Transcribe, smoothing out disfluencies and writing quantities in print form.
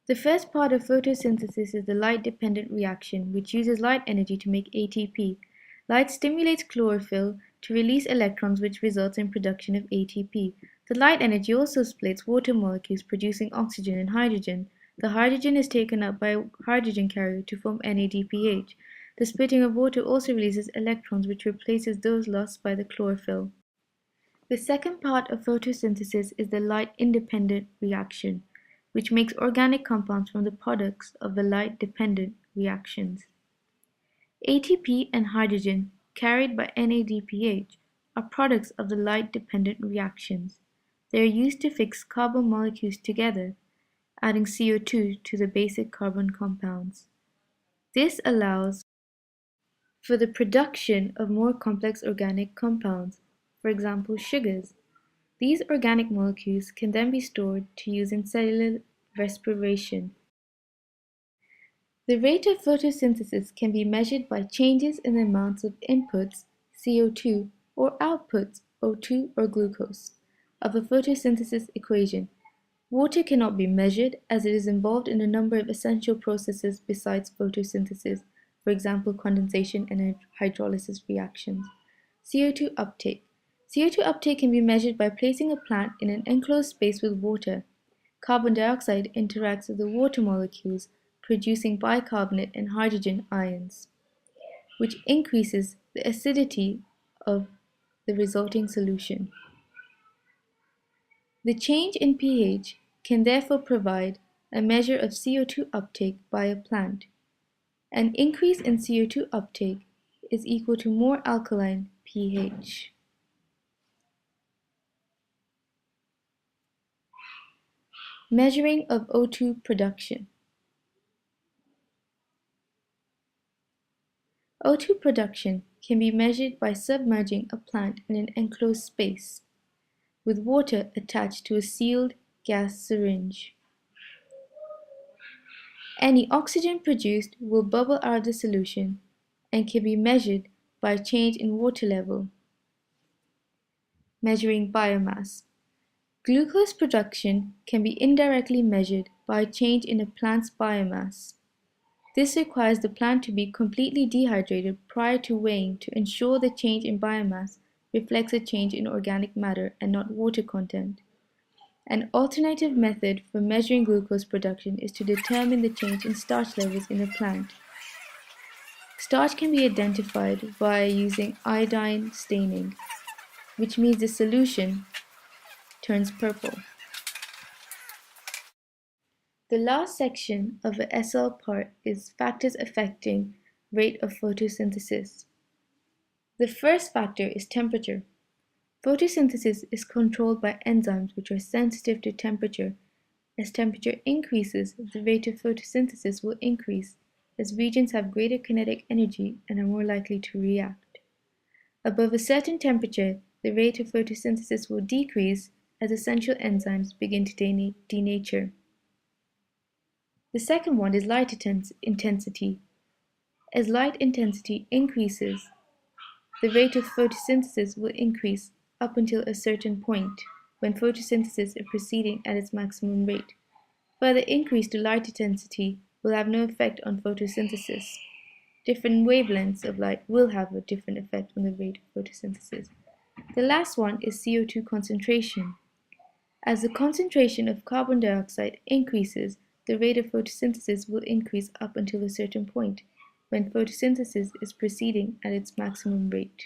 The first part of photosynthesis is the light-dependent reaction, which uses light energy to make ATP. Light stimulates chlorophyll to release electrons, which results in production of ATP. The light energy also splits water molecules, producing oxygen and hydrogen. The hydrogen is taken up by a hydrogen carrier to form NADPH. The splitting of water also releases electrons, which replaces those lost by the chlorophyll. The second part of photosynthesis is the light-independent reaction, which makes organic compounds from the products of the light-dependent reactions. ATP and hydrogen, carried by NADPH, are products of the light-dependent reactions. They are used to fix carbon molecules together, adding CO2 to the basic carbon compounds. This allows for the production of more complex organic compounds, for example sugars. These organic molecules can then be stored to use in cellular respiration. The rate of photosynthesis can be measured by changes in the amounts of inputs, CO2, or outputs, O2 or glucose, of a photosynthesis equation. Water cannot be measured as it is involved in a number of essential processes besides photosynthesis, for example condensation and hydrolysis reactions. CO2 uptake. CO2 uptake can be measured by placing a plant in an enclosed space with water. Carbon dioxide interacts with the water molecules, producing bicarbonate and hydrogen ions, which increases the acidity of the resulting solution. The change in pH can therefore provide a measure of CO2 uptake by a plant. An increase in CO2 uptake is equal to more alkaline pH. Measuring of O2 production. O2 production can be measured by submerging a plant in an enclosed space with water attached to a sealed gas syringe. Any oxygen produced will bubble out of the solution and can be measured by a change in water level. Measuring biomass. Glucose production can be indirectly measured by a change in a plant's biomass. This requires the plant to be completely dehydrated prior to weighing to ensure the change in biomass reflects a change in organic matter and not water content. An alternative method for measuring glucose production is to determine the change in starch levels in a plant. Starch can be identified via using iodine staining, which means the solution turns purple. The last section of the SL part is factors affecting rate of photosynthesis. The first factor is temperature. Photosynthesis is controlled by enzymes which are sensitive to temperature. As temperature increases, the rate of photosynthesis will increase, as regions have greater kinetic energy and are more likely to react. Above a certain temperature, the rate of photosynthesis will decrease as essential enzymes begin to denature. The second one is light intensity. As light intensity increases, the rate of photosynthesis will increase up until a certain point, when photosynthesis is proceeding at its maximum rate. Further increase to light intensity will have no effect on photosynthesis. Different wavelengths of light will have a different effect on the rate of photosynthesis. The last one is CO2 concentration. As the concentration of carbon dioxide increases, the rate of photosynthesis will increase up until a certain point, when photosynthesis is proceeding at its maximum rate.